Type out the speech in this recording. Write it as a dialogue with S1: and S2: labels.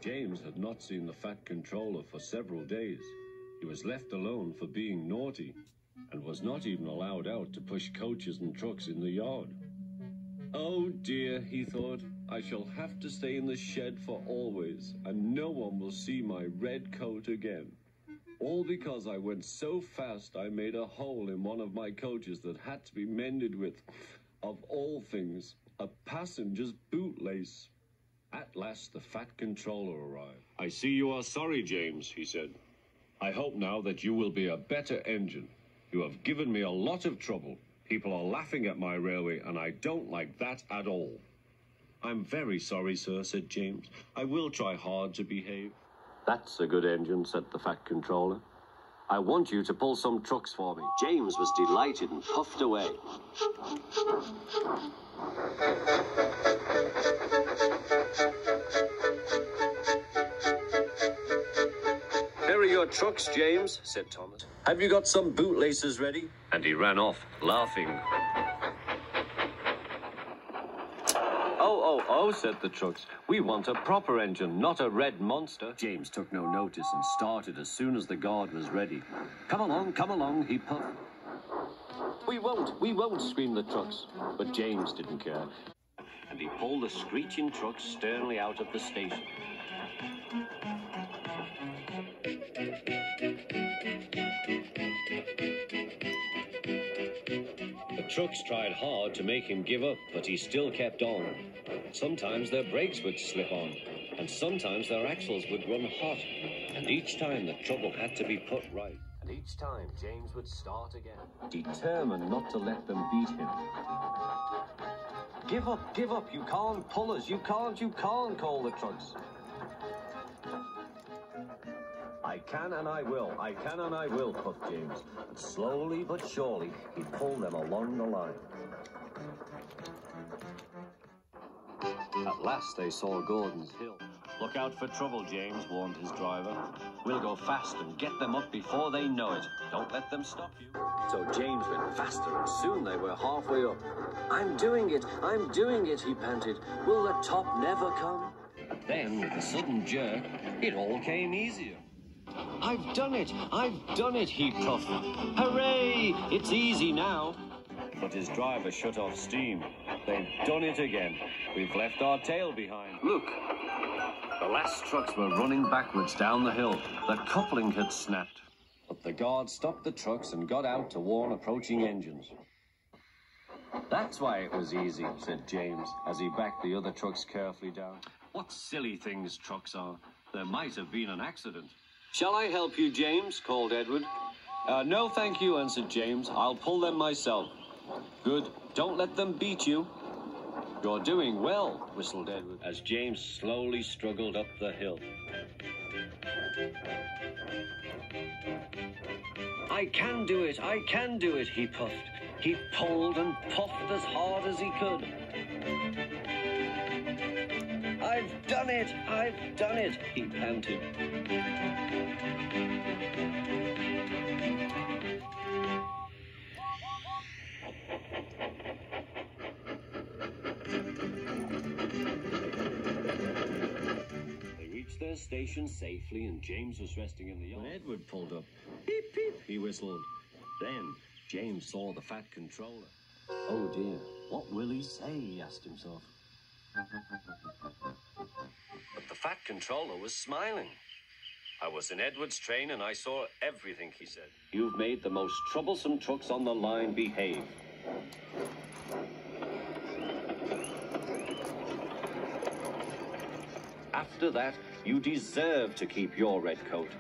S1: James had not seen the Fat Controller for several days. He was left alone for being naughty and was not even allowed out to push coaches and trucks in the yard. Oh dear, he thought, I shall have to stay in the shed for always, and no one will see my red coat again. All because I went so fast I made a hole in one of my coaches that had to be mended with, of all things, a passenger's bootlace. At last the Fat Controller arrived. I see you are sorry, James, he said. I hope now that you will be a better engine. You have given me a lot of trouble. People are laughing at my railway, and I don't like that at all. I'm very sorry, sir, said James. I will try hard to behave. That's a good engine, said the Fat Controller. I want you to pull some trucks for me. James was delighted and puffed away. Here are your trucks, James, said Thomas. Have you got some bootlaces ready? And he ran off, laughing. Oh, said the trucks. We want a proper engine, not a red monster. James took no notice and started as soon as the guard was ready. Come along, he puffed. We won't, screamed the trucks. But James didn't care. And he pulled the screeching trucks sternly out of the station. The trucks tried hard to make him give up, but he still kept on. Sometimes their brakes would slip on, and sometimes their axles would run hot, and each time the trouble had to be put right. And each time James would start again, determined not to let them beat him. Give up, you can't pull us, you can't, called the trucks. I can and I will, puffed James. And slowly but surely, he pulled them along the line. At last they saw Gordon's Hill. Look out for trouble, James, warned his driver. We'll go fast and get them up before they know it. Don't let them stop you. So James went faster, and soon they were halfway up. I'm doing it, he panted. Will the top never come? And then, with a sudden jerk, it all came easier. I've done it, he puffed. Hooray, it's easy now. But his driver shut off steam. They've done it again. We've left our tail behind. Look, the last trucks were running backwards down the hill. The coupling had snapped. But the guard stopped the trucks and got out to warn approaching engines. That's why it was easy, said James, as he backed the other trucks carefully down. What silly things trucks are. There might have been an accident. Shall I help you, James? Called Edward. No, thank you, answered James. I'll pull them myself. Good. Don't let them beat you. You're doing well, whistled Edward, as James slowly struggled up the hill. I can do it, he puffed. He pulled and puffed as hard as he could. I've done it, he panted. They reached their station safely, and James was resting in the yard. When Edward pulled up, beep, beep, he whistled. Then James saw the Fat Controller. Oh dear, what will he say, he asked himself. But the Fat Controller was smiling. I was in Edward's train and I saw everything, he said. You've made the most troublesome trucks on the line behave. After that, you deserve to keep your red coat.